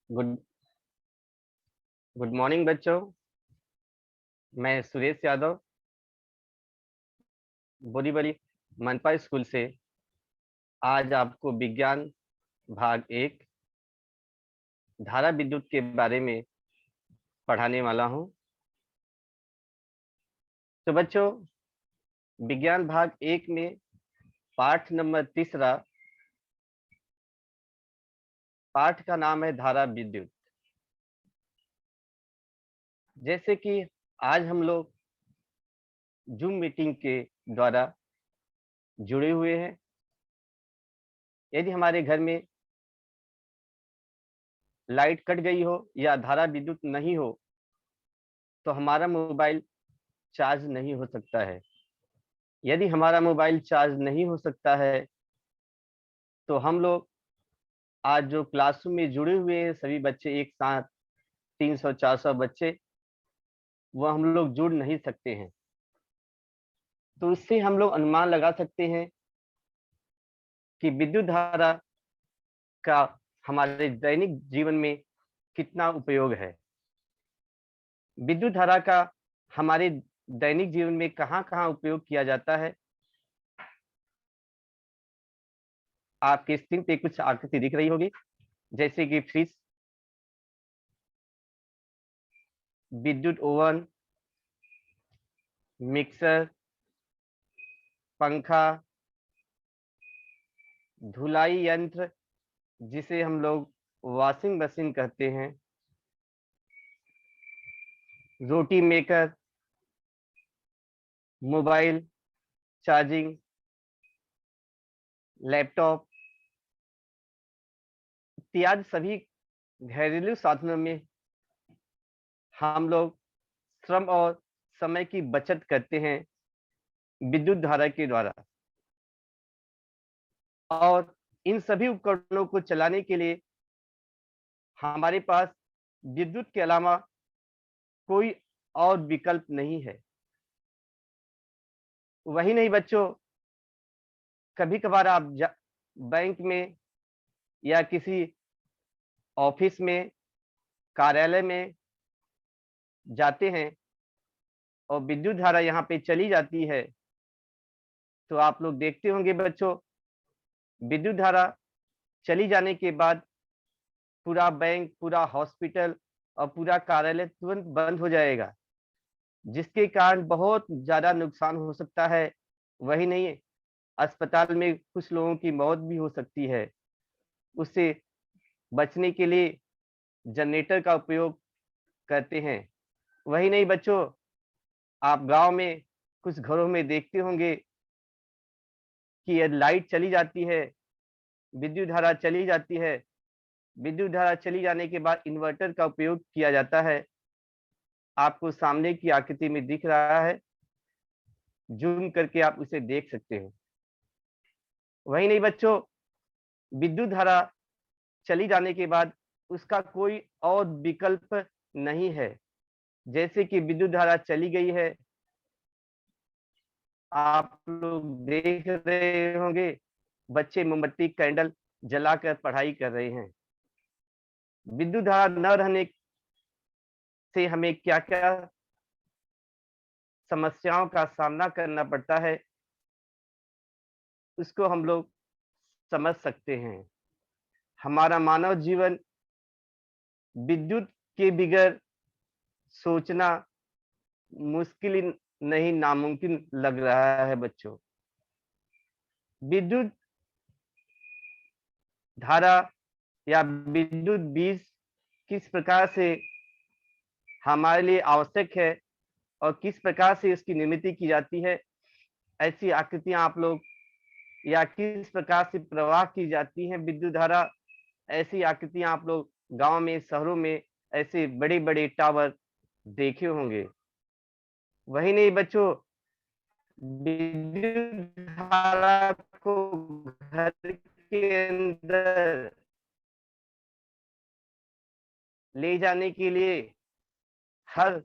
Good good morning बच्चों। मैं सुरेश यादव बोरीवली मनपा स्कूल से आज आपको विज्ञान भाग 1 धारा विद्युत के बारे में पढ़ाने वाला हूं। तो बच्चों, विज्ञान भाग 1 में पाठ नंबर 3 पाठ का नाम है धारा विद्युत। जैसे कि आज हम लोग जूम मीटिंग के द्वारा जुड़े हुए हैं। यदि हमारे घर में लाइट कट गई हो या धारा विद्युत नहीं हो तो हमारा मोबाइल चार्ज नहीं हो सकता है। यदि हमारा मोबाइल चार्ज नहीं हो सकता है तो हम लोग आज जो क्लासरूम में जुड़े हुए हैं सभी बच्चे एक साथ 300-400 बच्चे, वो हम लोग जुड़ नहीं सकते हैं। तो इससे हम लोग अनुमान लगा सकते हैं कि विद्युत धारा का हमारे दैनिक जीवन में कितना उपयोग है। विद्युत धारा का हमारे दैनिक जीवन में कहाँ कहाँ उपयोग किया जाता है। आपके स्क्रीन पे कुछ आकृति दिख रही होगी, जैसे कि फ्रिज, विद्युत ओवन, मिक्सर, पंखा, धुलाई यंत्र जिसे हम लोग वॉशिंग मशीन कहते हैं, रोटी मेकर, मोबाइल चार्जिंग, लैपटॉप इत्यादि सभी घरेलू साधनों में हम लोग श्रम और समय की बचत करते हैं विद्युत धारा के द्वारा। और इन सभी उपकरणों को चलाने के लिए हमारे पास विद्युत के अलावा कोई और विकल्प नहीं है। वही नहीं बच्चों, कभी कभार आप बैंक में या किसी ऑफिस में, कार्यालय में जाते हैं और विद्युत धारा यहाँ पे चली जाती है तो आप लोग देखते होंगे बच्चों, विद्युत धारा चली जाने के बाद पूरा बैंक, पूरा हॉस्पिटल और पूरा कार्यालय तुरंत बंद हो जाएगा, जिसके कारण बहुत ज्यादा नुकसान हो सकता है। वही नहीं, अस्पताल में कुछ लोगों की मौत भी हो सकती है। उससे बचने के लिए जनरेटर का उपयोग करते हैं। वही नहीं बच्चों, आप गांव में कुछ घरों में देखते होंगे कि यदि लाइट चली जाती है, विद्युत धारा चली जाती है, विद्युत धारा चली जाने के बाद इन्वर्टर का उपयोग किया जाता है। आपको सामने की आकृति में दिख रहा है, जूम करके आप उसे देख सकते हो। वही नहीं बच्चों, विद्युत धारा चली जाने के बाद उसका कोई और विकल्प नहीं है। जैसे कि विद्युत धारा चली गई है, आप लोग देख रहे होंगे बच्चे मोमबत्ती कैंडल जलाकर पढ़ाई कर रहे हैं। विद्युत धारा न रहने से हमें क्या क्या समस्याओं का सामना करना पड़ता है, उसको हम लोग समझ सकते हैं। हमारा मानव जीवन विद्युत के बिगैर सोचना मुश्किल ही नहीं, नामुमकिन लग रहा है बच्चों। विद्युत धारा या विद्युत बीज किस प्रकार से हमारे लिए आवश्यक है और किस प्रकार से इसकी निर्मित की जाती है, ऐसी आकृतियां आप लोग, या किस प्रकार से प्रवाह की जाती है विद्युत धारा, ऐसी आकृतियां आप लोग गांव में, शहरों में ऐसे बड़े बड़े टावर देखे होंगे। वही नहीं बच्चों, विद्युत धारा को घर के अंदर ले जाने के लिए, हर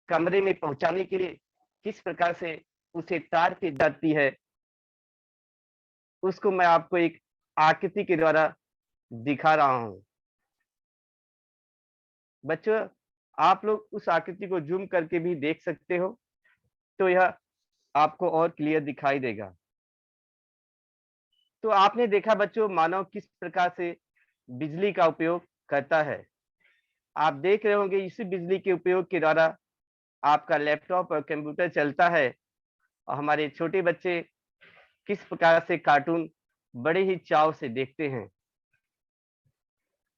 कमरे में पहुंचाने के लिए किस प्रकार से उसे तार की जाती है, उसको मैं आपको एक आकृति के द्वारा दिखा रहा हूं। बच्चों, आप लोग उस आकृति को जूम करके भी देख सकते हो, तो यह आपको और क्लियर दिखाई देगा। तो आपने देखा बच्चों, मानव किस प्रकार से बिजली का उपयोग करता है। आप देख रहे होंगे इसी बिजली के उपयोग के द्वारा आपका लैपटॉप और कंप्यूटर चलता है, और हमारे छोटे बच्चे किस प्रकार से कार्टून बड़े ही चाव से देखते हैं।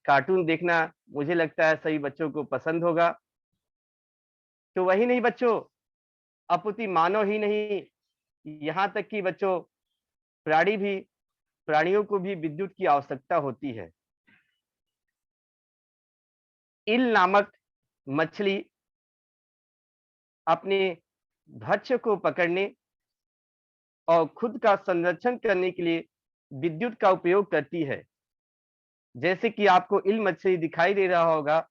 कार्टून देखना मुझे लगता है सभी बच्चों को पसंद होगा। तो वही नहीं बच्चों, अपुति मानव ही नहीं, यहाँ तक कि बच्चों प्राणियों को भी विद्युत की आवश्यकता होती है। ईल नामक मछली अपने भक्ष्य को पकड़ने और खुद का संरक्षण करने के लिए विद्युत का उपयोग करती है। जैसे कि आपको ईल मछली दिखाई दे रहा होगा,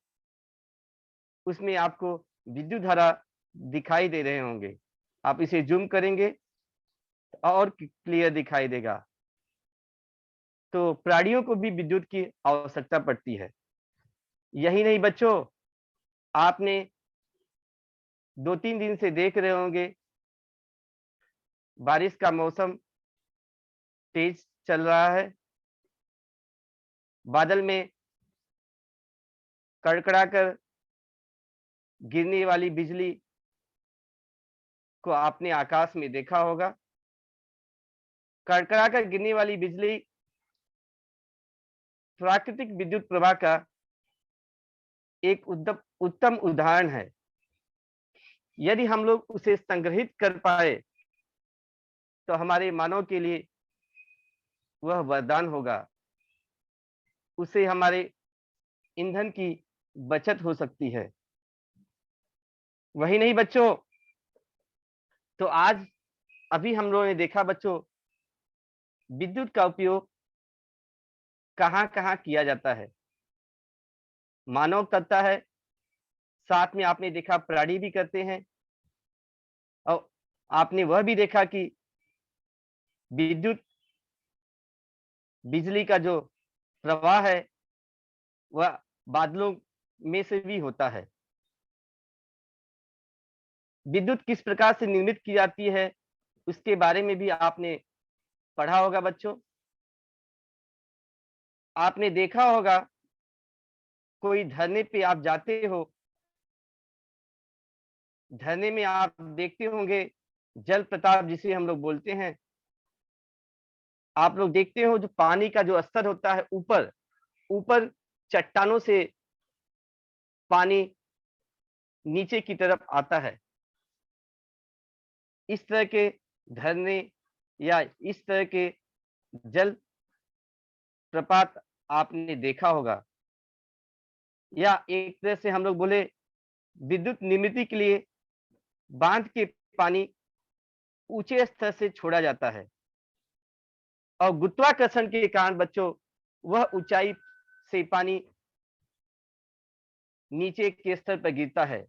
उसमें आपको विद्युत धारा दिखाई दे रहे होंगे। आप इसे जूम करेंगे और क्लियर दिखाई देगा। तो प्राणियों को भी विद्युत की आवश्यकता पड़ती है। यही नहीं बच्चों, आपने 2-3 दिन से देख रहे होंगे बारिश का मौसम तेज चल रहा है। बादल में कड़कड़ा कर गिरने वाली बिजली को आपने आकाश में देखा होगा। कड़कड़ा कर गिरने वाली बिजली प्राकृतिक विद्युत प्रवाह का एक उत्तम उदाहरण है। यदि हम लोग उसे संग्रहित कर पाए तो हमारे मानव के लिए वह वरदान होगा। उससे हमारे ईंधन की बचत हो सकती है। वही नहीं बच्चों, तो आज अभी हम लोगों ने देखा बच्चों, विद्युत का उपयोग कहाँ-कहाँ किया जाता है। मानव करता है, साथ में आपने देखा प्राणी भी करते हैं, और आपने वह भी देखा कि विद्युत बिजली का जो प्रवाह है वह बादलों में से भी होता है। विद्युत किस प्रकार से निर्मित की जाती है उसके बारे में भी आपने पढ़ा होगा बच्चों। आपने देखा होगा कोई धरने पे आप जाते हो, झरने में आप देखते होंगे जल प्रताप जिसे हम लोग बोलते हैं। आप लोग देखते हो जो पानी का जो स्तर होता है, ऊपर ऊपर चट्टानों से पानी नीचे की तरफ आता है। इस तरह के झरने या इस तरह के जल प्रपात आपने देखा होगा। या एक तरह से हम लोग बोले, विद्युत निर्मित के लिए बांध के पानी ऊंचे स्तर से छोड़ा जाता है, और गुरुत्वाकर्षण के कारण बच्चों वह ऊंचाई से पानी नीचे के स्तर पर गिरता है,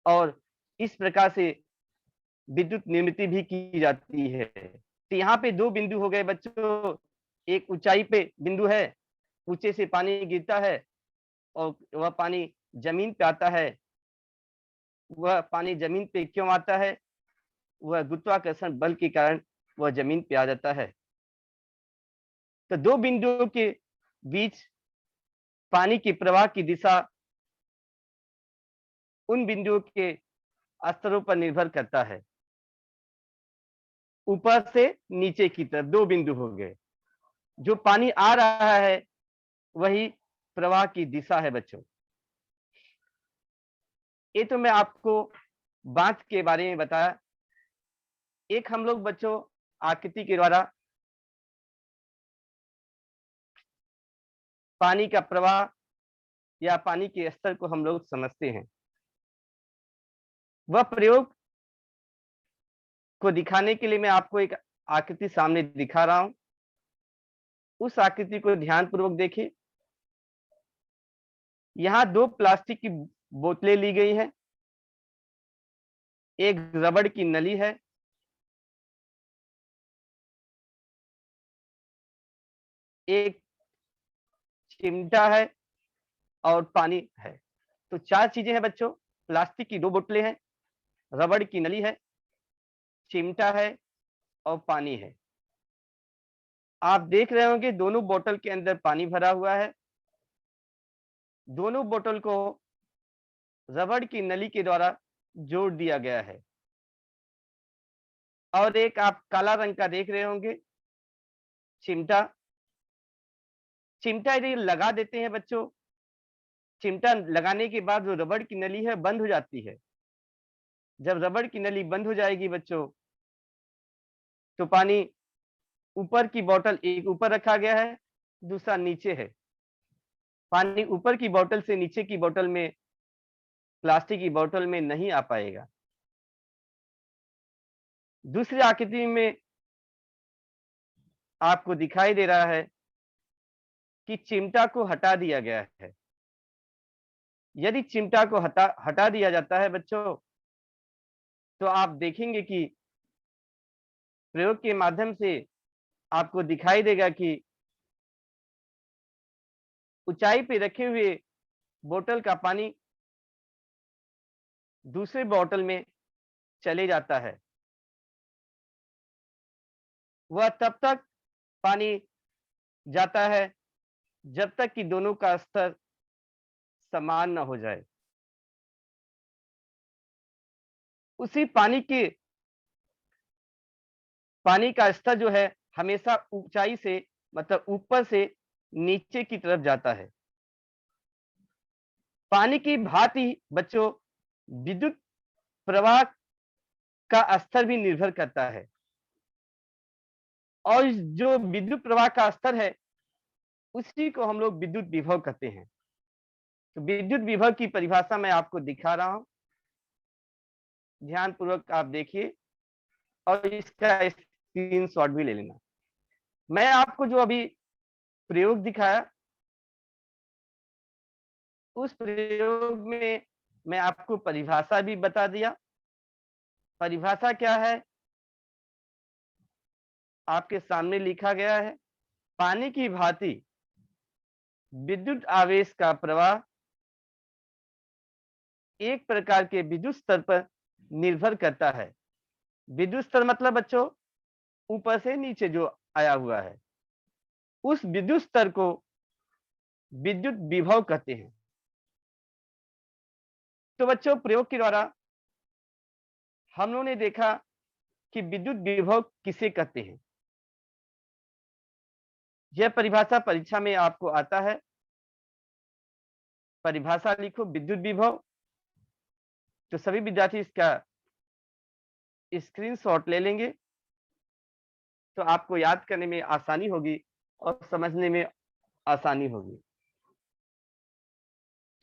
और इस प्रकार से विद्युत निर्मित भी की जाती है। तो यहाँ पे दो बिंदु हो गए बच्चों, एक ऊंचाई पे बिंदु है, ऊंचे से पानी गिरता है और वह पानी जमीन पे आता है। वह पानी जमीन पे क्यों आता है? वह गुरुत्वाकर्षण बल के कारण वह जमीन पे आ जाता है। तो दो बिंदुओं के बीच पानी की प्रवाह की दिशा उन बिंदुओं के स्तरों पर निर्भर करता है। ऊपर से नीचे की तरफ दो बिंदु हो गए। जो पानी आ रहा है वही प्रवाह की दिशा है बच्चों। ये तो मैं आपको बांध के बारे में बताया। एक हम लोग बच्चों आकृति के द्वारा पानी का प्रवाह या पानी के स्तर को हम लोग समझते हैं। वह प्रयोग को दिखाने के लिए मैं आपको एक आकृति सामने दिखा रहा हूं। उस आकृति को ध्यानपूर्वक देखिए। यहाँ दो प्लास्टिक की बोतलें ली गई हैं, एक रबड़ की नली है, एक चिमटा है और पानी है। तो 4 चीजें हैं बच्चों, प्लास्टिक की 2 बोतलें हैं, रबड़ की नली है, चिमटा है और पानी है। आप देख रहे होंगे दोनों बोतल के अंदर पानी भरा हुआ है। दोनों बोतल को रबड़ की नली के द्वारा जोड़ दिया गया है। और एक आप काला रंग का देख रहे होंगे चिमटा। चिमटा यदि लगा देते हैं बच्चों, चिमटा लगाने के बाद जो रबड़ की नली है बंद हो जाती है। जब रबड़ की नली बंद हो जाएगी बच्चों, तो पानी, ऊपर की बोतल एक ऊपर रखा गया है, दूसरा नीचे है। पानी ऊपर की बोतल से नीचे की बोतल में, प्लास्टिक की बोतल में नहीं आ पाएगा। दूसरी आकृति में आपको दिखाई दे रहा है कि चिमटा को हटा दिया गया है। यदि चिमटा को हटा दिया जाता है बच्चों, तो आप देखेंगे कि प्रयोग के माध्यम से आपको दिखाई देगा कि ऊंचाई पे रखे हुए बोतल का पानी दूसरे बोतल में चले जाता है। वह तब तक पानी जाता है जब तक कि दोनों का स्तर समान न हो जाए। उसी पानी का स्तर जो है हमेशा ऊंचाई से, मतलब ऊपर से नीचे की तरफ जाता है। पानी की भांति बच्चों विद्युत प्रवाह का स्तर भी निर्भर करता है। और जो विद्युत प्रवाह का स्तर है उसी को हम लोग विद्युत विभव कहते हैं। तो विद्युत विभव की परिभाषा मैं आपको दिखा रहा हूं, ध्यान पूर्वक आप देखिए और इसका स्क्रीनशॉट भी ले लेना। मैं आपको जो अभी प्रयोग दिखाया, उस प्रयोग में मैं आपको परिभाषा भी बता दिया। परिभाषा क्या है आपके सामने लिखा गया है। पानी की भांति विद्युत आवेश का प्रवाह एक प्रकार के विद्युत स्तर पर निर्भर करता है। विद्युत स्तर मतलब बच्चों ऊपर से नीचे जो आया हुआ है, उस विद्युत स्तर को विद्युत विभव कहते हैं। तो बच्चों प्रयोग के द्वारा हम लोगों ने देखा कि विद्युत विभव किसे कहते हैं। यह परिभाषा परीक्षा में आपको आता है। परिभाषा लिखो विद्युत विभव, तो सभी विद्यार्थी इसका स्क्रीनशॉट ले लेंगे, तो आपको याद करने में आसानी होगी और समझने में आसानी होगी।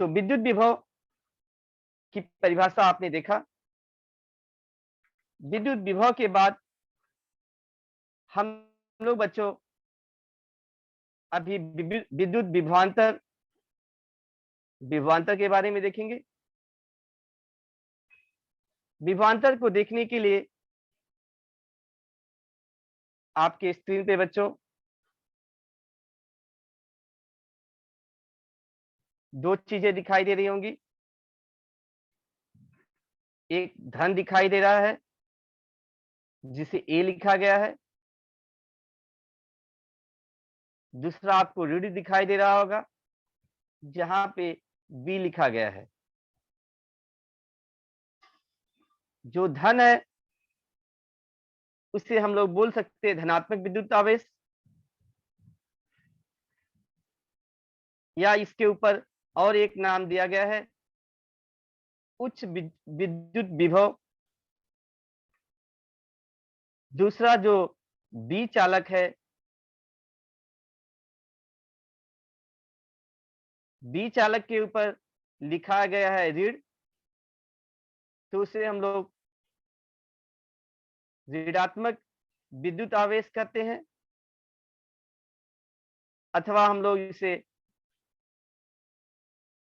तो विद्युत विभव की परिभाषा आपने देखा। विद्युत विभव के बाद हम लोग बच्चों अभी विद्युत विभवांतर के बारे में देखेंगे। विभवांतर को देखने के लिए आपके स्क्रीन पे बच्चों 2 चीजें दिखाई दे रही होंगी। एक धन दिखाई दे रहा है जिसे ए लिखा गया है, दूसरा आपको ऋण दिखाई दे रहा होगा जहां पे बी लिखा गया है। जो धन है उससे हम लोग बोल सकते हैं धनात्मक विद्युत आवेश, या इसके ऊपर और एक नाम दिया गया है उच्च विद्युत विभव। दूसरा जो बी चालक है, बी चालक के ऊपर लिखा गया है ऋण, तो उसे हम लोग ऋणात्मक विद्युत आवेश कहते हैं, अथवा हम लोग इसे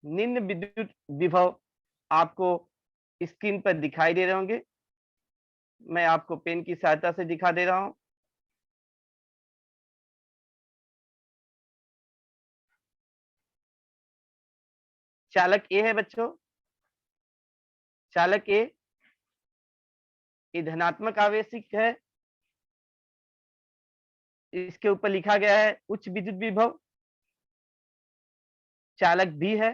निम्न विद्युत विभव आपको स्क्रीन पर दिखाई दे रहे होंगे। मैं आपको पेन की सहायता से दिखा दे रहा हूं। चालक ए है बच्चों, चालक ए, ये धनात्मक आवेशिक है, इसके ऊपर लिखा गया है उच्च विद्युत विभव। चालक बी है,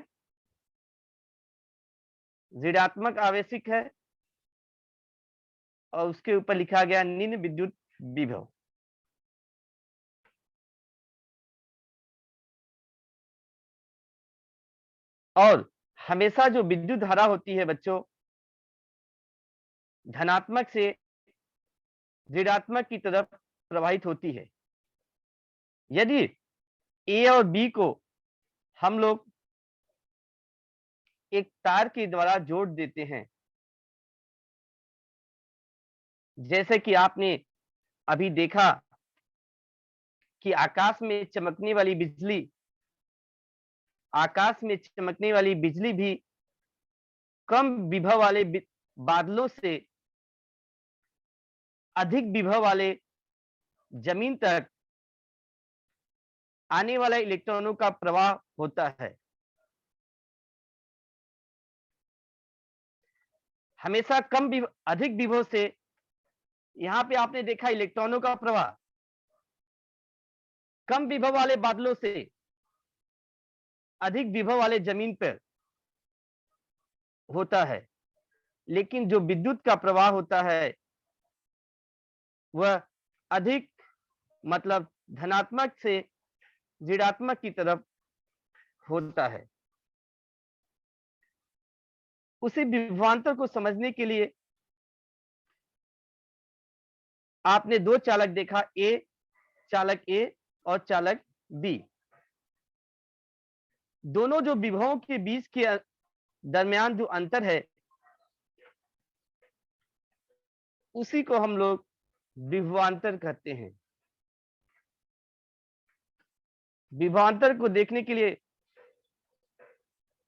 ऋणात्मक आवेशिक है और उसके ऊपर लिखा गया निम्न विद्युत विभव। और हमेशा जो विद्युत धारा होती है बच्चों, धनात्मक से ऋणात्मक की तरफ प्रवाहित होती है। यदि ए और बी को हम लोग एक तार के द्वारा जोड़ देते हैं, जैसे कि आपने अभी देखा कि आकाश में चमकने वाली बिजली भी कम विभव वाले बादलों से अधिक विभव वाले जमीन तक आने वाला इलेक्ट्रॉनों का प्रवाह होता है। हमेशा अधिक विभव से, यहां पे आपने देखा इलेक्ट्रॉनों का प्रवाह कम विभव वाले बादलों से अधिक विभव वाले जमीन पर होता है, लेकिन जो विद्युत का प्रवाह होता है वह अधिक मतलब धनात्मक से ऋणात्मक की तरफ होता है। उसी विभवांतर को समझने के लिए आपने दो चालक देखा, चालक ए और चालक बी। दोनों जो विभवों के बीच के दरमियान जो अंतर है, उसी को हम लोग विभवांतर कहते हैं। विभवांतर को देखने के लिए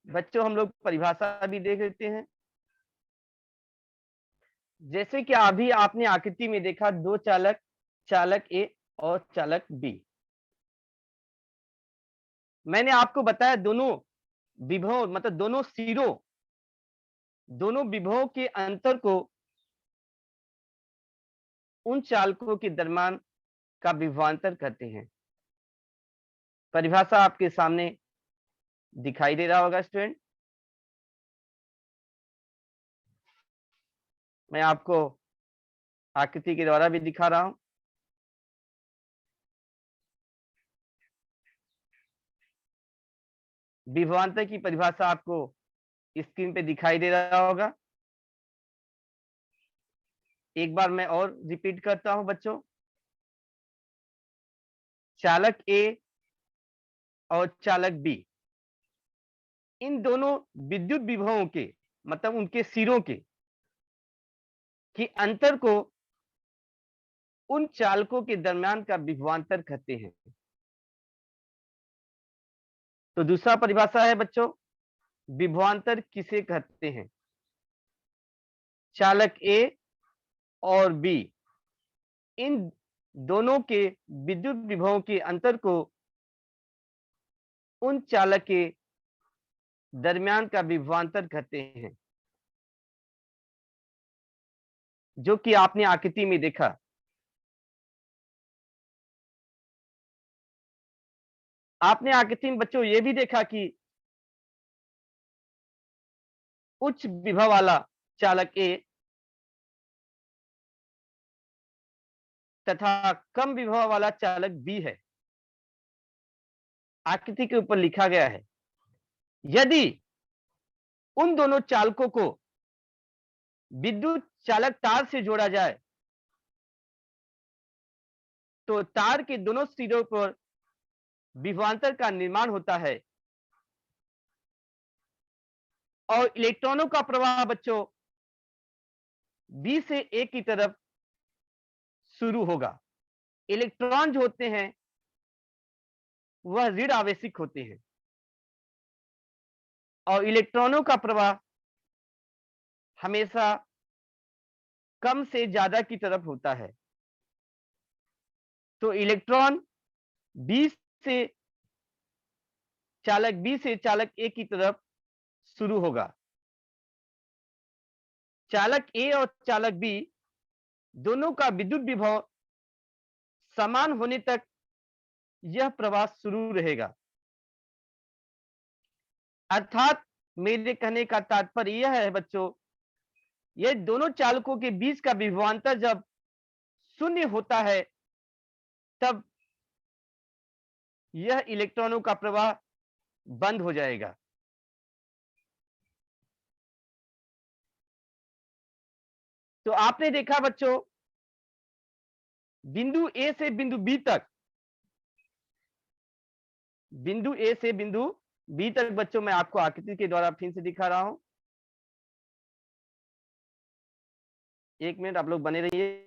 बच्चों हम लोग परिभाषा भी देख लेते हैं। जैसे कि अभी आपने आकृति में देखा दो चालक, चालक ए और चालक बी। मैंने आपको बताया दोनों विभव मतलब दोनों विभवों के अंतर को उन चालकों के दरम्यान का विभवांतर कहते हैं। परिभाषा आपके सामने दिखाई दे रहा होगा स्टूडेंट। मैं आपको आकृति के द्वारा भी दिखा रहा हूं। विभवांतर की परिभाषा आपको स्क्रीन पे दिखाई दे रहा होगा। एक बार मैं और रिपीट करता हूं बच्चों। चालक ए और चालक बी, इन दोनों विद्युत विभवों के मतलब उनके सिरों के अंतर को उन चालकों के दरम्यान का विभवांतर कहते हैं। तो दूसरा परिभाषा है बच्चों, विभवांतर किसे कहते हैं? चालक ए और बी, इन दोनों के विद्युत विभवों के अंतर को उन चालक के दरमियान का विभवांतर कहते हैं, जो कि आपने आकृति में देखा। आपने आकृति में बच्चों ये भी देखा कि उच्च विभव वाला चालक ए तथा कम विभव वाला चालक बी है। आकृति के ऊपर लिखा गया है, यदि उन दोनों चालकों को विद्युत चालक तार से जोड़ा जाए तो तार के दोनों सिरों पर विभवांतर का निर्माण होता है और इलेक्ट्रॉनों का प्रवाह बच्चों बी से ए की तरफ शुरू होगा। इलेक्ट्रॉन जो होते हैं वह ऋण आवेशिक होते हैं और इलेक्ट्रॉनों का प्रवाह हमेशा कम से ज्यादा की तरफ होता है। तो इलेक्ट्रॉन बी से चालक ए की तरफ शुरू होगा। चालक ए और चालक बी दोनों का विद्युत विभव समान होने तक यह प्रवास शुरू रहेगा। अर्थात मेरे कहने का तात्पर्य यह है बच्चों, ये दोनों चालकों के बीच का विभवांतर जब शून्य होता है तब यह इलेक्ट्रॉनों का प्रवाह बंद हो जाएगा। तो आपने देखा बच्चों, बिंदु ए से बिंदु बी तक, बिंदु ए से बिंदु बी तक बच्चों मैं आपको आकृति के द्वारा फिर से दिखा रहा हूं। एक मिनट आप लोग बने रहिए।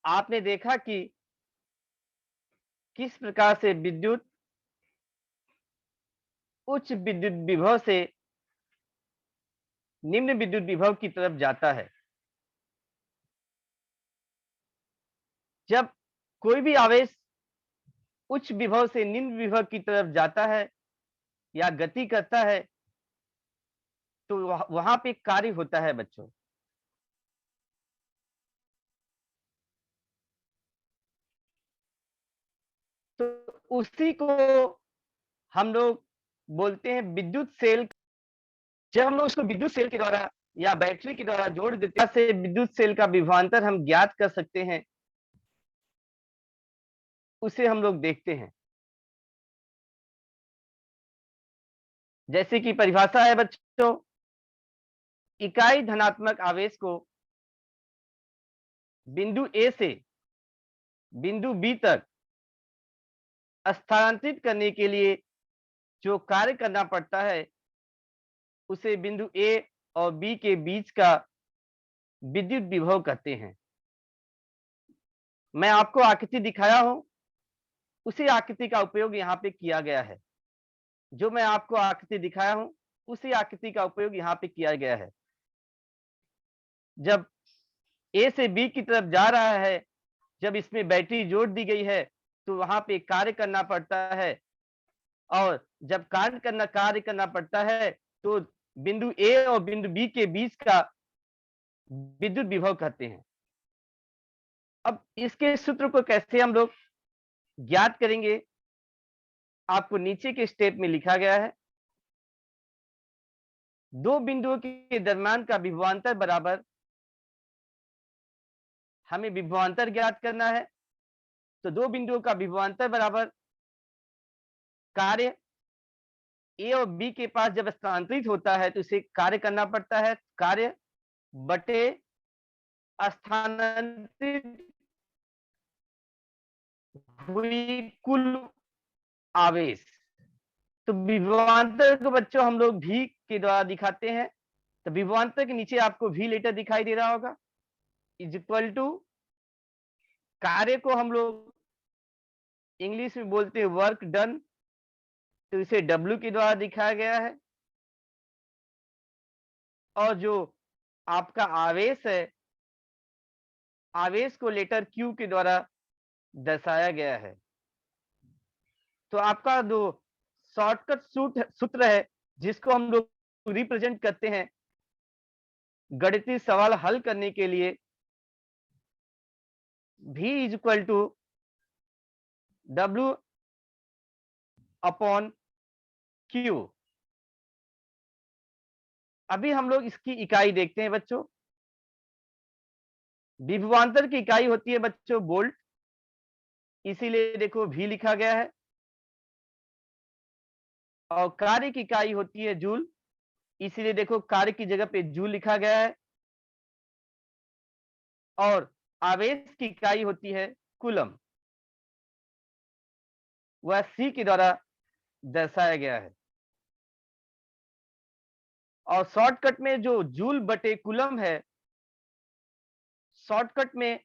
आपने देखा कि किस प्रकार से विद्युत उच्च विद्युत विभव से निम्न विद्युत विभव की तरफ जाता है। जब कोई भी आवेश उच्च विभव से निम्न विभव की तरफ जाता है या गति करता है तो वहां पे कार्य होता है बच्चों। तो उसी को हम लोग बोलते हैं विद्युत सेल। जब हम लोग उसको विद्युत सेल के द्वारा या बैटरी के द्वारा जोड़ देते हैं से विद्युत सेल का विभवांतर हम ज्ञात कर सकते हैं, उसे हम लोग देखते हैं। जैसे कि परिभाषा है बच्चों, इकाई धनात्मक आवेश को बिंदु ए से बिंदु बी तक स्थानांतरित करने के लिए जो कार्य करना पड़ता है उसे बिंदु ए और बी के बीच का विद्युत विभव कहते हैं। मैं आपको आकृति दिखाया हूं, उसी आकृति का उपयोग यहां पे किया गया है। जो मैं आपको आकृति दिखाया हूं उसी आकृति का उपयोग यहां पे किया गया है। जब ए से बी की तरफ जा रहा है, जब इसमें बैटरी जोड़ दी गई है तो वहां पे कार्य करना पड़ता है, और जब कार्य करना पड़ता है तो बिंदु ए और बिंदु बी के बीच का विद्युत विभव कहते हैं। अब इसके सूत्र को कैसे हम लोग ज्ञात करेंगे, आपको नीचे के स्टेप में लिखा गया है। दो बिंदुओं के दरम्यान का विभवांतर बराबर, हमें विभवांतर ज्ञात करना है। तो दो बिंदुओं का विभवांतर बराबर कार्य ए और बी के पास जब स्थानांतरित होता है तो इसे कार्य करना पड़ता है, कार्य बटे स्थानांतरित हुई कुल आवेश। तो विभवांतर को बच्चों हम लोग भी के द्वारा दिखाते हैं। तो विभवांतर के नीचे आपको भी लेटर दिखाई दे रहा होगा, इज इक्वल टू, कार्य को हम लोग इंग्लिश में बोलते हैं वर्क डन, तो इसे W के द्वारा दिखाया गया है। और जो आपका आवेश है, आवेश को लेटर Q के द्वारा दर्शाया गया है। तो आपका जो शॉर्टकट सूत्र है जिसको हम लोग रिप्रेजेंट करते हैं गणितीय सवाल हल करने के लिए, V is equal to W upon Q। अभी हम लोग इसकी इकाई देखते हैं बच्चों। विभवांतर की इकाई होती है बच्चों वोल्ट, इसीलिए देखो V लिखा गया है। और कार्य की इकाई होती है जूल, इसीलिए देखो कार्य की जगह पे जूल लिखा गया है। और आवेश की इकाई होती है कूलम, वह C के द्वारा दर्शाया गया है। और शॉर्टकट में जो जूल बटे कूलम है, शॉर्टकट में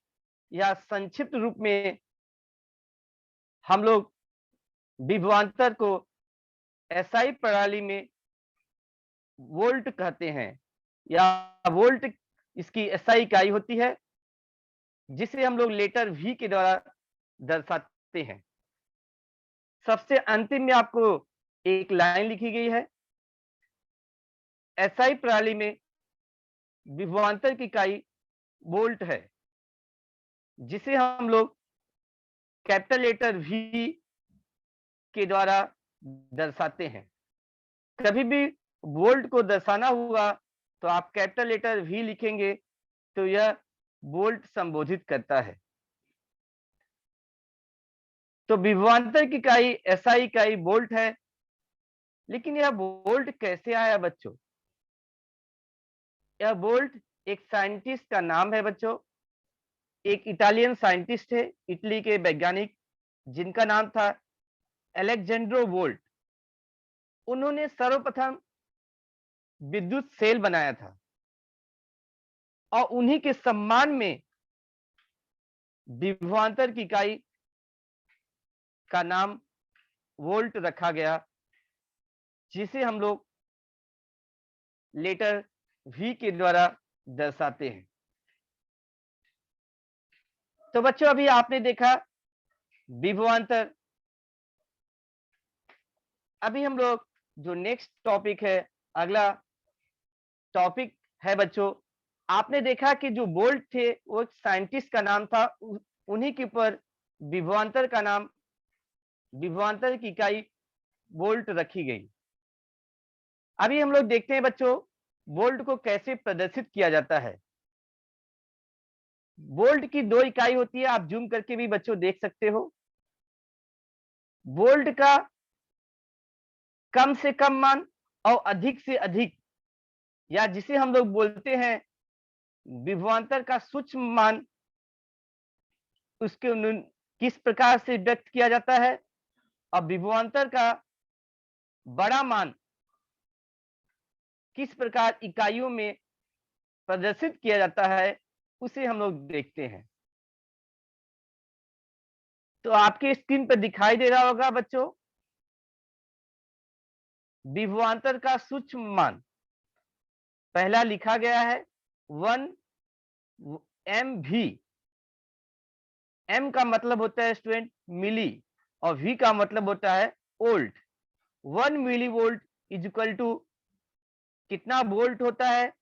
या संक्षिप्त रूप में हम लोग विभवांतर को एसआई प्रणाली में वोल्ट कहते हैं, या वोल्ट इसकी एसआई इकाई होती है, जिसे हम लोग लेटर V के द्वारा दर्शाते हैं। सबसे अंतिम में आपको एक लाइन लिखी गई है, एसआई प्रणाली में विभवांतर की इकाई वोल्ट है, जिसे हम लोग कैपिटल लेटर V के द्वारा दर्शाते हैं। कभी भी वोल्ट को दर्शाना हुआ तो आप कैपिटल लेटर V लिखेंगे, तो यह वोल्ट संबोधित करता है। तो विभवांतर की इकाई एसआई इकाई वोल्ट है, लेकिन यह वोल्ट कैसे आया बच्चों? यह वोल्ट एक साइंटिस्ट का नाम है बच्चों। एक इटालियन साइंटिस्ट है, इटली के वैज्ञानिक, जिनका नाम था अलेक्जेंड्रो वोल्ट। उन्होंने सर्वप्रथम विद्युत सेल बनाया था, और उन्हीं के सम्मान में विभवांतर की इकाई का नाम वोल्ट रखा गया, जिसे हम लोग लेटर V के द्वारा दर्शाते हैं। तो बच्चों अभी आपने देखा विभवांतर। अभी हम लोग जो नेक्स्ट टॉपिक है, अगला टॉपिक है बच्चों, आपने देखा कि जो वोल्ट थे वो एक साइंटिस्ट का नाम था, उन्हीं के ऊपर विभवांतर का नाम, विभवांतर की इकाई वोल्ट रखी गई। अभी हम लोग देखते हैं बच्चों वोल्ट को कैसे प्रदर्शित किया जाता है। वोल्ट की दो इकाई होती है, आप जूम करके भी बच्चों देख सकते हो। वोल्ट का कम से कम मान और अधिक से अधिक, या जिसे हम लोग बोलते हैं विभवांतर का सूक्ष्म मान, उसके किस प्रकार से व्यक्त किया जाता है, और विभवांतर का बड़ा मान किस प्रकार इकाइयों में प्रदर्शित किया जाता है, उसे हम लोग देखते हैं। तो आपके स्क्रीन पर दिखाई दे रहा होगा बच्चों विभवांतर का सूक्ष्म मान। पहला लिखा गया है 1 MV। M का मतलब होता है स्टूडेंट मिली, और V का मतलब होता है volt. 1 milli volt is equal to कितना वोल्ट होता है?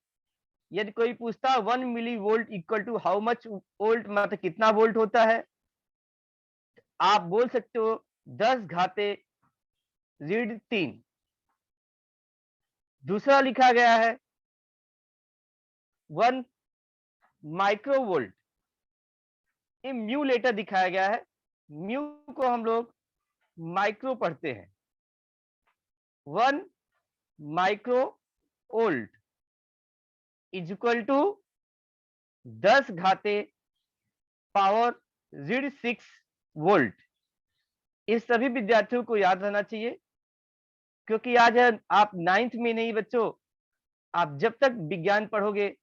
यदि कोई पूछता 1 milli volt equal to how much volt, मतलब कितना वोल्ट होता है, आप बोल सकते हो 10 घाते ऋण 3। दूसरा लिखा गया है 1 माइक्रो वोल्ट। ये म्यू लेटर दिखाया गया है, म्यू को हम लोग माइक्रो पढ़ते हैं। 1 micro volt is equal to 10 घाते पावर ऋण 6 वोल्ट। इस सभी विद्यार्थियों को याद रहना चाहिए, क्योंकि आज आप 9th में नहीं बच्चों, आप जब तक विज्ञान पढ़ोगे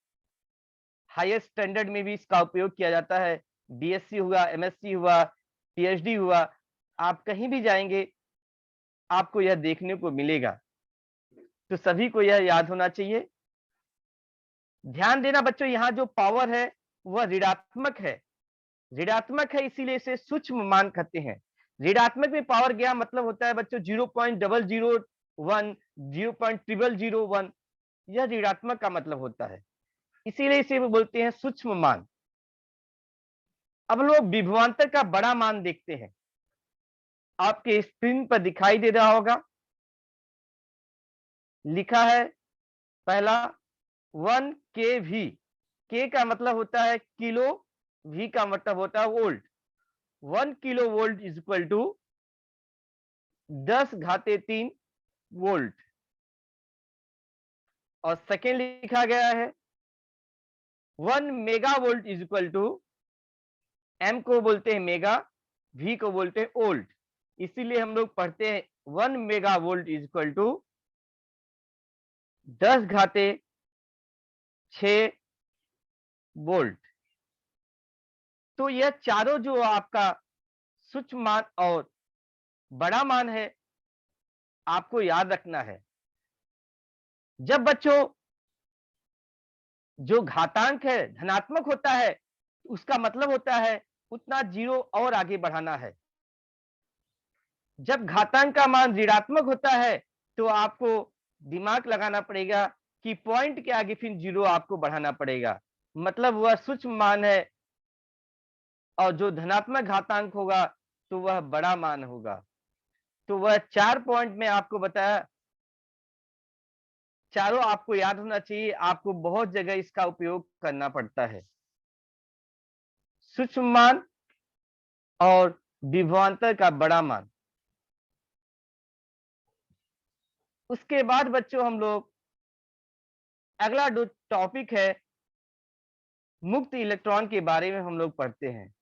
हायर स्टैंडर्ड में भी इसका उपयोग किया जाता है। बीएससी हुआ, एमएससी हुआ, पीएचडी हुआ, आप कहीं भी जाएंगे आपको यह देखने को मिलेगा। तो सभी को यह याद होना चाहिए। ध्यान देना बच्चों, यहाँ जो पावर है वह ऋणात्मक है। ऋणात्मक है इसीलिए इसे सूक्ष्म मान कहते हैं। ऋणात्मक में पावर गया मतलब होता है बच्चों 0.001, 0.0001, यह ऋणात्मक का मतलब होता है, इसीलिए इसे वो बोलते हैं सूक्ष्म मान। अब लोग विभवांतर का बड़ा मान देखते हैं, आपके स्क्रीन पर दिखाई दे रहा होगा, लिखा है पहला 1 kV, के का मतलब होता है किलो, वी का मतलब होता है volt. 1 kilo volt is equal to 10⁻³ volt. और सेकेंड लिखा गया है 1 mega volt is equal to, M को बोलते हैं मेगा, वी को बोलते हैं वोल्ट। इसीलिए हम लोग पढ़ते हैं 1 mega volt is equal to 10⁻6 volt. तो यह चारों जो आपका सूक्ष्म मान और बड़ा मान है, आपको याद रखना है। जब बच्चों जो घातांक है धनात्मक होता है, उसका मतलब होता है उतना जीरो और आगे बढ़ाना है। जब घातांक का मान ऋणात्मक होता है, तो आपको दिमाग लगाना पड़ेगा कि पॉइंट के आगे फिर जीरो आपको बढ़ाना पड़ेगा, मतलब वह सूक्ष्म मान है। और जो धनात्मक घातांक होगा तो वह बड़ा मान होगा। तो वह 4 पॉइंट में आपको बताया, चारों आपको याद होना चाहिए। आपको बहुत जगह इसका उपयोग करना पड़ता है। सूक्ष्म मान और विभवांतर का बड़ा मान। उसके बाद बच्चों हम लोग अगला जो टॉपिक है मुक्त इलेक्ट्रॉन के बारे में हम लोग पढ़ते हैं।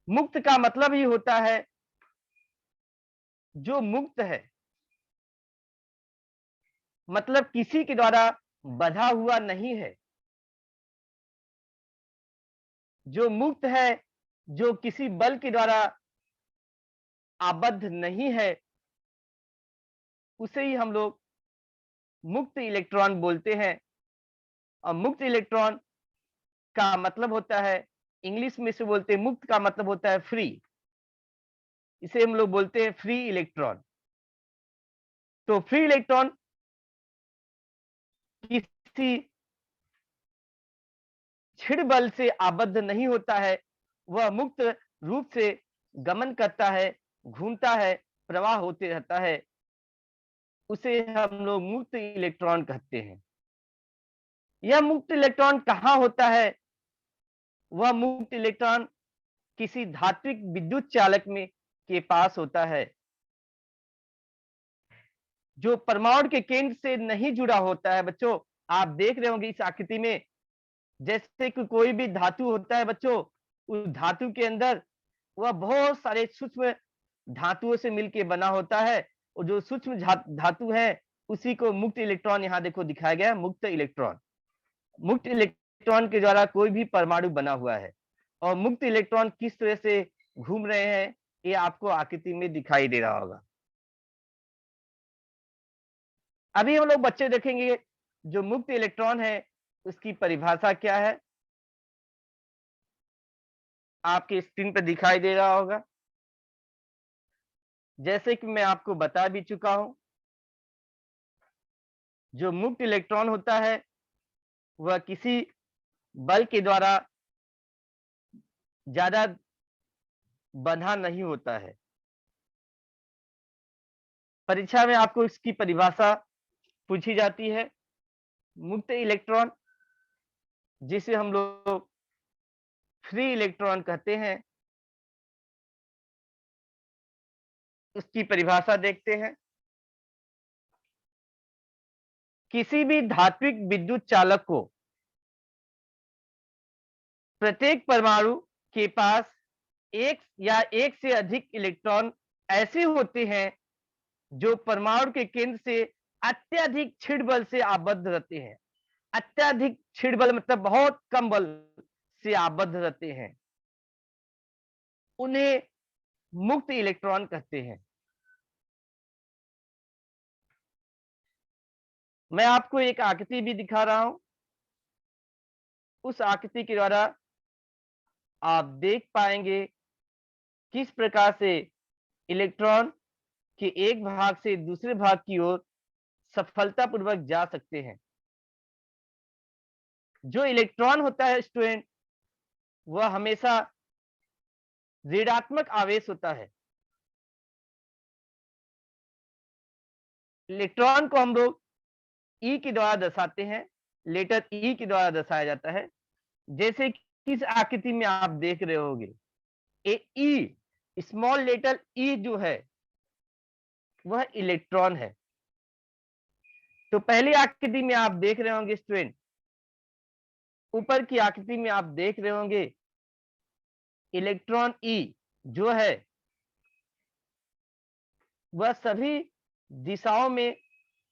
मुक्त का मतलब ही होता है जो मुक्त है, मतलब किसी के द्वारा बंधा हुआ नहीं है। जो मुक्त है, जो किसी बल के द्वारा आबद्ध नहीं है, उसे ही हम लोग मुक्त इलेक्ट्रॉन बोलते हैं। और मुक्त इलेक्ट्रॉन का मतलब होता है, इंग्लिश में से बोलते हैं मुक्त का मतलब होता है फ्री। इसे हम लोग बोलते हैं फ्री इलेक्ट्रॉन। तो फ्री इलेक्ट्रॉन किसी छिड़ बल से आबद्ध नहीं होता है, वह मुक्त रूप से गमन करता है, घूमता है, प्रवाह होते रहता है। उसे हम लोग मुक्त इलेक्ट्रॉन कहते हैं। यह मुक्त इलेक्ट्रॉन कहाँ होता है? वह मुक्त इलेक्ट्रॉन किसी धात्विक विद्युत चालक में के पास होता है, जो परमाणु के केंद्र से नहीं जुड़ा होता है। बच्चों आप देख रहे होंगे इस आकृति में, जैसे कि कोई भी धातु होता है बच्चों, उस धातु के अंदर वह बहुत सारे सूक्ष्म धातुओं से मिलकर बना होता है। और जो सूक्ष्म धातु है उसी को मुक्त इलेक्ट्रॉन, यहाँ देखो दिखाया गया है मुक्त इलेक्ट्रॉन। मुक्त इलेक्ट्रॉन के द्वारा कोई भी परमाणु बना हुआ है। और मुक्त इलेक्ट्रॉन किस तरह से घूम रहे हैं, ये आपको आकृति में दिखाई दे रहा होगा। अभी हम लोग बच्चे देखेंगे जो मुक्त इलेक्ट्रॉन है उसकी परिभाषा क्या है, आपकी स्क्रीन पर दिखाई दे रहा होगा। जैसे कि मैं आपको बता भी चुका हूं, जो मुक्त इलेक्ट्रॉन होता है वह किसी बल के द्वारा ज्यादा बंधा नहीं होता है। परीक्षा में आपको इसकी परिभाषा पूछी जाती है। मुक्त इलेक्ट्रॉन, जिसे हम लोग फ्री इलेक्ट्रॉन कहते हैं, उसकी परिभाषा देखते हैं। किसी भी धात्विक विद्युत चालक को प्रत्येक परमाणु के पास एक या एक से अधिक इलेक्ट्रॉन ऐसे होते हैं जो परमाणु के केंद्र से अत्यधिक छिड़ बल से आबद्ध रहते हैं। अत्यधिक छिड़ बल मतलब बहुत कम बल से आबद्ध रहते हैं, उन्हें मुक्त इलेक्ट्रॉन कहते हैं। मैं आपको एक आकृति भी दिखा रहा हूं। उस आकृति के द्वारा आप देख पाएंगे किस प्रकार से इलेक्ट्रॉन के एक भाग से दूसरे भाग की ओर सफलतापूर्वक जा सकते हैं। जो इलेक्ट्रॉन होता है स्टूडेंट, वह हमेशा ऋणात्मक आवेश होता है। इलेक्ट्रॉन को हम लोग ई के द्वारा दर्शाते हैं, लेटर ई के द्वारा दर्शाया जाता है। जैसे कि इस आकृति में आप देख रहे होंगे, ए ई, स्मॉल लेटर ई जो है वह इलेक्ट्रॉन है। तो पहली आकृति में आप देख रहे होंगे स्टूडेंट, ऊपर की आकृति में आप देख रहे होंगे इलेक्ट्रॉन ई जो है वह सभी दिशाओं में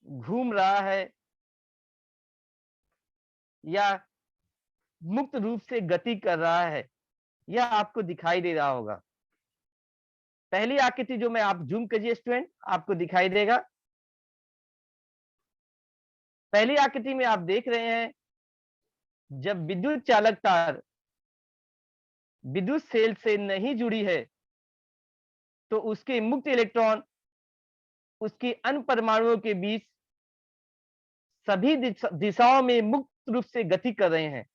घूम रहा है या मुक्त रूप से गति कर रहा है, यह आपको दिखाई दे रहा होगा। पहली आकृति जो मैं, आप जूम कीजिए स्टूडेंट, आपको दिखाई देगा। पहली आकृति में आप देख रहे हैं, जब विद्युत चालक तार विद्युत सेल से नहीं जुड़ी है तो उसके मुक्त इलेक्ट्रॉन उसके अन्य परमाणुओं के बीच सभी दिशाओं में मुक्त रूप से गति कर रहे हैं।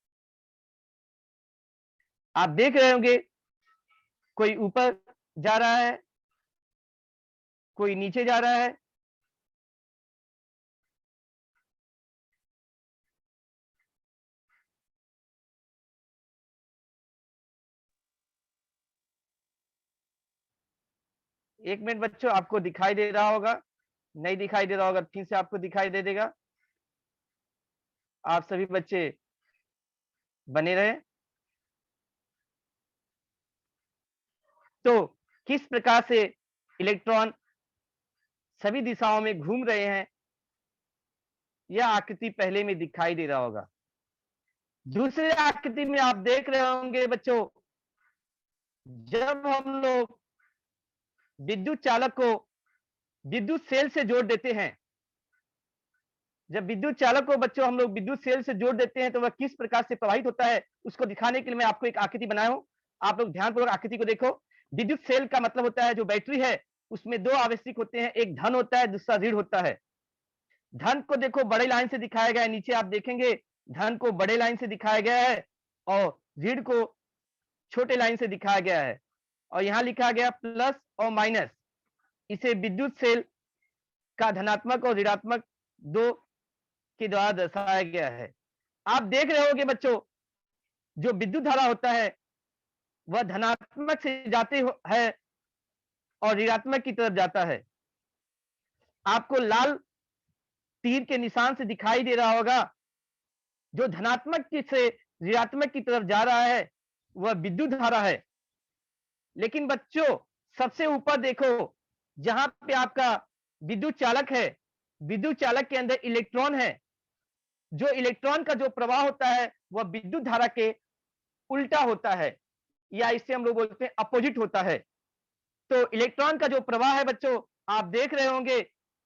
आप देख रहे होंगे कोई ऊपर जा रहा है, कोई नीचे जा रहा है। एक मिनट बच्चों, आपको दिखाई दे रहा होगा, नहीं दिखाई दे रहा होगा फिर से आपको दिखाई दे देगा। आप सभी बच्चे बने रहे। तो किस प्रकार से इलेक्ट्रॉन सभी दिशाओं में घूम रहे हैं, यह आकृति पहले में दिखाई दे रहा होगा। दूसरी आकृति में आप देख रहे होंगे बच्चों, जब हम लोग विद्युत चालक को विद्युत सेल से जोड़ देते हैं, जब विद्युत चालक को बच्चों हम लोग विद्युत सेल से जोड़ देते हैं तो वह किस प्रकार से प्रवाहित होता है, उसको दिखाने के लिए मैं आपको एक आकृति बनाया हूं। आप लोग ध्यानपूर्वक आकृति को देखो। विद्युत सेल का मतलब होता है जो बैटरी है उसमें दो आवेशिक होते हैं, एक धन होता है, दूसरा ऋण होता है। धन को देखो बड़े लाइन से दिखाया गया है, नीचे आप देखेंगे धन को बड़े लाइन से दिखाया गया है और ऋण को छोटे लाइन से दिखाया गया है, और यहां लिखा गया प्लस और माइनस। इसे विद्युत सेल का धनात्मक और ऋणात्मक दो के द्वारा दर्शाया गया है। आप देख रहे होंगे बच्चों, जो विद्युत धारा होता है वह धनात्मक से जाते है और ऋणात्मक की तरफ जाता है। आपको लाल तीर के निशान से दिखाई दे रहा होगा, जो धनात्मक से ऋणात्मक की तरफ जा रहा है वह विद्युत धारा है। लेकिन बच्चों सबसे ऊपर देखो, जहां पे आपका विद्युत चालक है, विद्युत चालक के अंदर इलेक्ट्रॉन है। जो इलेक्ट्रॉन का जो प्रवाह होता है वह विद्युत धारा के उल्टा होता है, या इसे हम लोग बोलते हैं अपोजिट होता है। तो इलेक्ट्रॉन का जो प्रवाह है बच्चों, आप देख रहे होंगे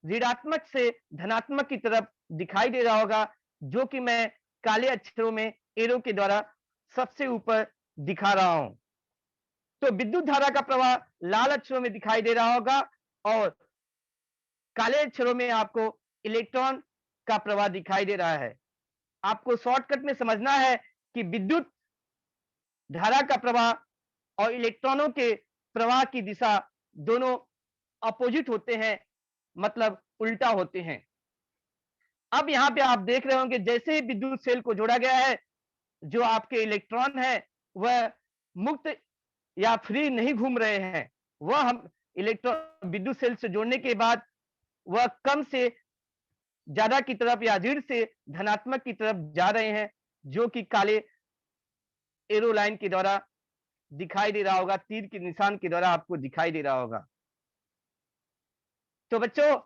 ऋणात्मक से धनात्मक की तरफ दिखाई दे रहा होगा, जो कि मैं काले अक्षरों में एरो के द्वारा सबसे ऊपर दिखा रहा हूं। तो विद्युत धारा का प्रवाह लाल अक्षरों में दिखाई दे रहा होगा और काले अक्षरों में आपको इलेक्ट्रॉन का प्रवाह दिखाई दे रहा है। आपको शॉर्टकट में समझना है कि विद्युत धारा का प्रवाह और इलेक्ट्रॉनों के प्रवाह की दिशा दोनों अपोजिट होते हैं, मतलब उल्टा होते हैं। अब यहां पे आप देख रहे होंगे जैसे ही विद्युत सेल को जोड़ा गया है, जो आपके इलेक्ट्रॉन है वह मुक्त या फ्री नहीं घूम रहे हैं। वह हम इलेक्ट्रॉन विद्युत सेल से जोड़ने के बाद वह कम से ज्यादा की तरफ या ऋण से धनात्मक की तरफ जा रहे हैं, जो कि काले एरो लाइन के द्वारा दिखाई दे रहा होगा, तीर के निशान के द्वारा आपको दिखाई दे रहा होगा। तो बच्चों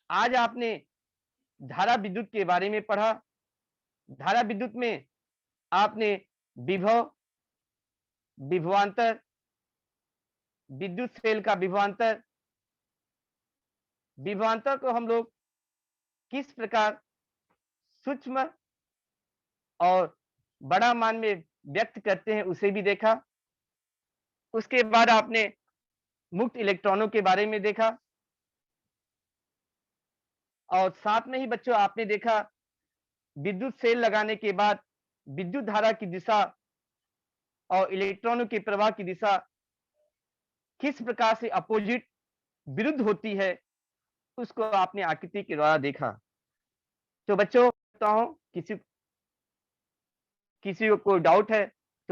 आज आपने धारा विद्युत के बारे में पढ़ा। धारा विद्युत में आपने विभव, विभवांतर, विद्युत सेल का विभवांतर, विभवांतर को हम लोग किस प्रकार सूक्ष्म और बड़ा मान में व्यक्त करते हैं उसे भी देखा। उसके बाद आपने मुक्त इलेक्ट्रॉनों के बारे में देखा, और साथ में ही बच्चों आपने देखा विद्युत सेल लगाने के बाद विद्युत धारा की दिशा और इलेक्ट्रॉनों के प्रवाह की दिशा किस प्रकार से अपोजिट, विरुद्ध होती है, उसको आपने आकृति के द्वारा देखा। तो बच्चों, बताता हूँ, किसी किसी को कोई डाउट है